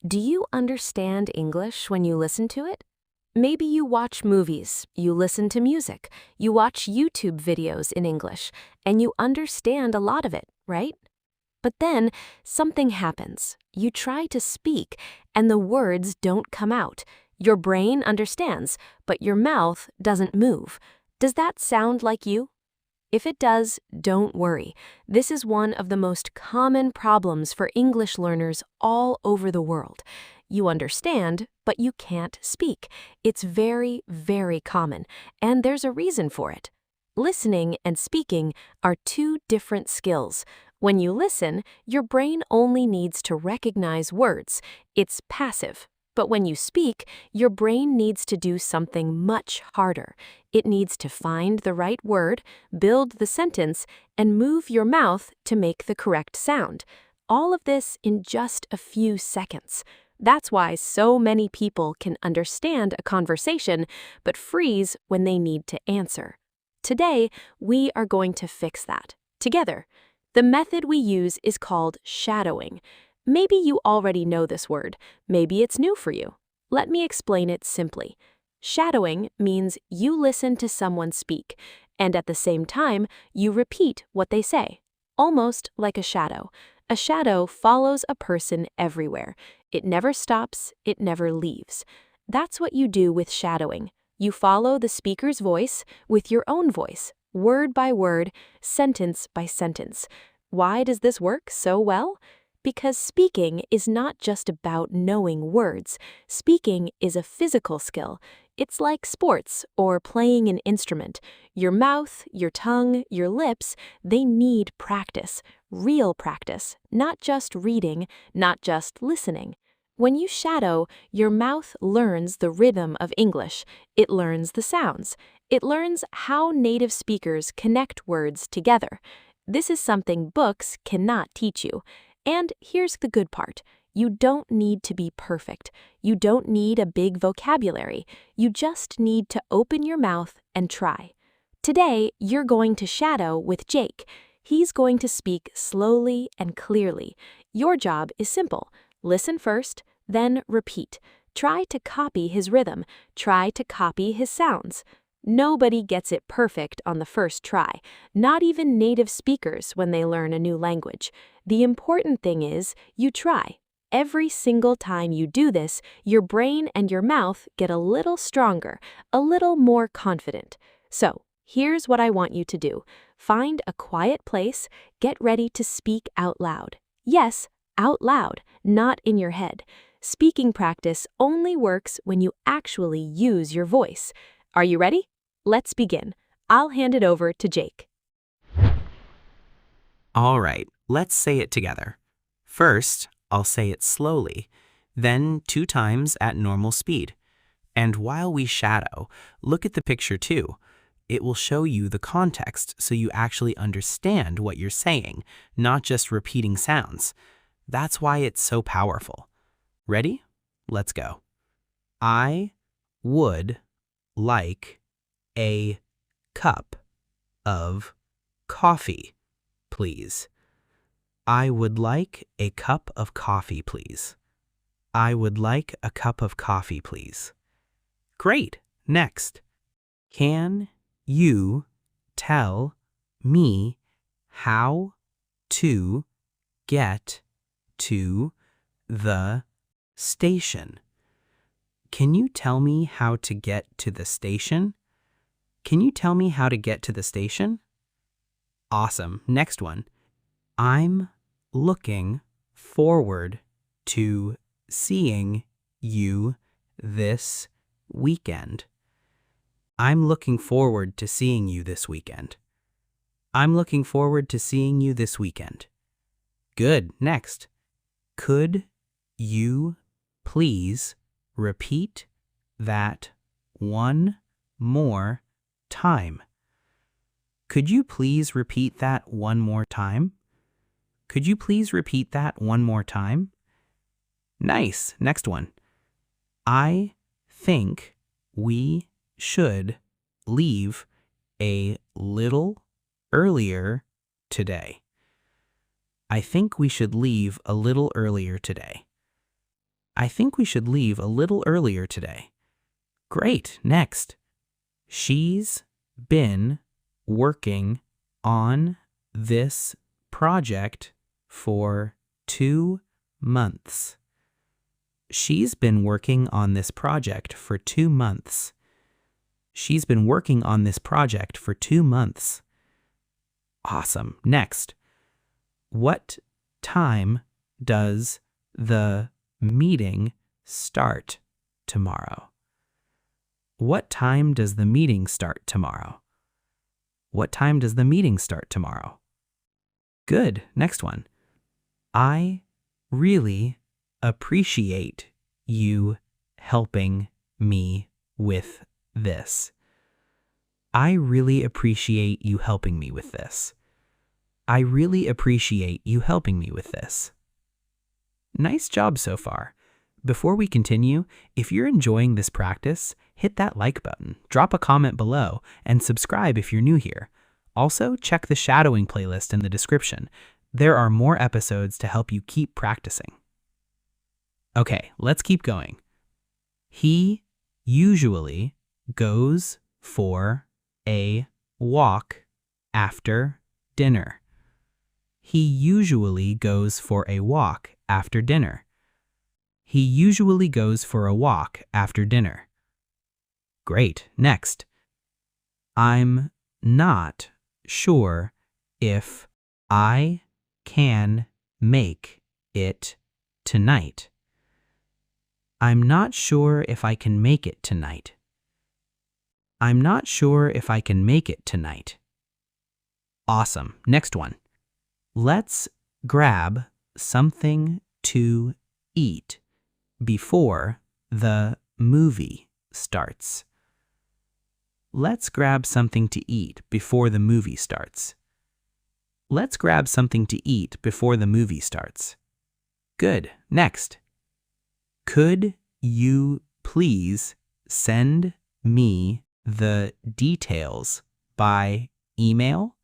Do you understand English when you listen to it? Maybe you watch movies, you listen to music, you watch YouTube videos in English, and you understand a lot of it, right? But then something happens. You try to speak, and the words don't come out. Your brain understands, but your mouth doesn't move. Does that sound like you? If it does, don't worry. This is one of the most common problems for English learners all over the world. You understand, but you can't speak. It's very, very common, and there's a reason for it. Listening and speaking are two different skills. When you listen, your brain only needs to recognize words. It's passive. But when you speak, your brain needs to do something much harder. It needs to find the right word, build the sentence, and move your mouth to make the correct sound. All of this in just a few seconds. That's why so many people can understand a conversation but freeze when they need to answer. Today, we are going to fix that together. The method we use is called shadowing. Maybe you already know this word. Maybe it's new for you. Let me explain it simply. Shadowing means you listen to someone speak, and at the same time, you repeat what they say, almost like a shadow. A shadow follows a person everywhere. It never stops, it never leaves. That's what you do with shadowing. You follow the speaker's voice with your own voice, word by word, sentence by sentence. Why does this work so well? Because speaking is not just about knowing words. Speaking is a physical skill. It's like sports or playing an instrument. Your mouth, your tongue, your lips, they need practice, real practice, not just reading, not just listening. When you shadow, your mouth learns the rhythm of English. It learns the sounds. It learns how native speakers connect words together. This is something books cannot teach you. And here's the good part. You don't need to be perfect. You don't need a big vocabulary. You just need to open your mouth and try. Today, you're going to shadow with Jake. He's going to speak slowly and clearly. Your job is simple. Listen first, then repeat. Try to copy his rhythm. Try to copy his sounds. Nobody gets it perfect on the first try, not even native speakers when they learn a new language. The important thing is you try. Every single time you do this, your brain and your mouth get a little stronger, a little more confident. So, here's what I want you to do. Find a quiet place, get ready to speak out loud. Yes, out loud, not in your head. Speaking practice only works when you actually use your voice. Are you ready? Let's begin. I'll hand it over to Jake. All right, let's say it together. First, I'll say it slowly, then 2 times at normal speed. And while we shadow, look at the picture too. It will show you the context so you actually understand what you're saying, not just repeating sounds. That's why it's so powerful. Ready? Let's go. I would like a cup of coffee, please. I would like a cup of coffee, please. I would like a cup of coffee, please. Great. Next. Can you tell me how to get to the station? Can you tell me how to get to the station? Can you tell me how to get to the station? Awesome. Next one. I'm looking forward to seeing you this weekend. I'm looking forward to seeing you this weekend. I'm looking forward to seeing you this weekend. Good. Next. Could you please repeat that one more time? Could you please repeat that one more time? Could you please repeat that one more time? Nice. Next one. I think we should leave a little earlier today. I think we should leave a little earlier today. I think we should leave a little earlier today. Great. Next. She's been working on this project for 2 months. She's been working on this project for 2 months. She's been working on this project for 2 months. Awesome. Next. What time does the meeting start tomorrow? What time does the meeting start tomorrow? What time does the meeting start tomorrow? Good. Next one. I really appreciate you helping me with this. I really appreciate you helping me with this. I really appreciate you helping me with this. Nice job so far. Before we continue, if you're enjoying this practice, hit that like button, drop a comment below, and subscribe if you're new here. Also, check the shadowing playlist in the description. There are more episodes to help you keep practicing. Okay, let's keep going. He usually goes for a walk after dinner. He usually goes for a walk after dinner. He usually goes for a walk after dinner. Great. Next. I'm not sure if I can make it tonight. I'm not sure if I can make it tonight. I'm not sure if I can make it tonight. Awesome. Next one. Let's grab something to eat before the movie starts. Let's grab something to eat before the movie starts. Let's grab something to eat before the movie starts. Good. Next. Could you please send me the details by email?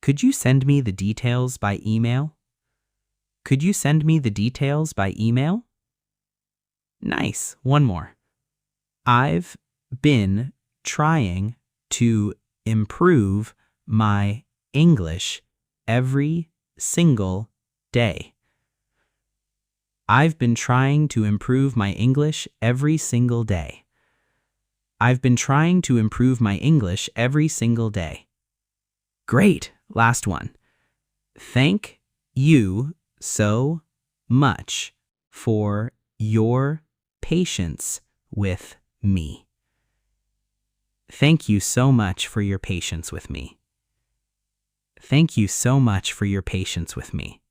Could you send me the details by email? Could you send me the details by email? Nice. One more. I've been trying to improve my English every single day. I've been trying to improve my English every single day. I've been trying to improve my English every single day. Great. Last one. Thank you so much for your patience with me. Thank you so much for your patience with me. Thank you so much for your patience with me.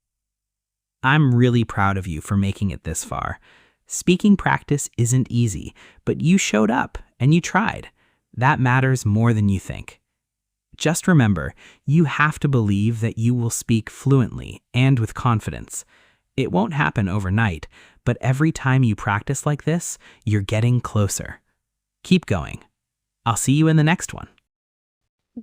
I'm really proud of you for making it this far. Speaking practice isn't easy, but you showed up and you tried. That matters more than you think. Just remember, you have to believe that you will speak fluently and with confidence. It won't happen overnight, but every time you practice like this, you're getting closer. Keep going. I'll see you in the next one.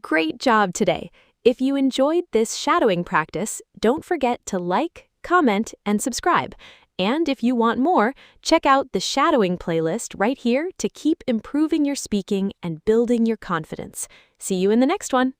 Great job today. If you enjoyed this shadowing practice, don't forget to like, comment, and subscribe. And if you want more, check out the shadowing playlist right here to keep improving your speaking and building your confidence. See you in the next one.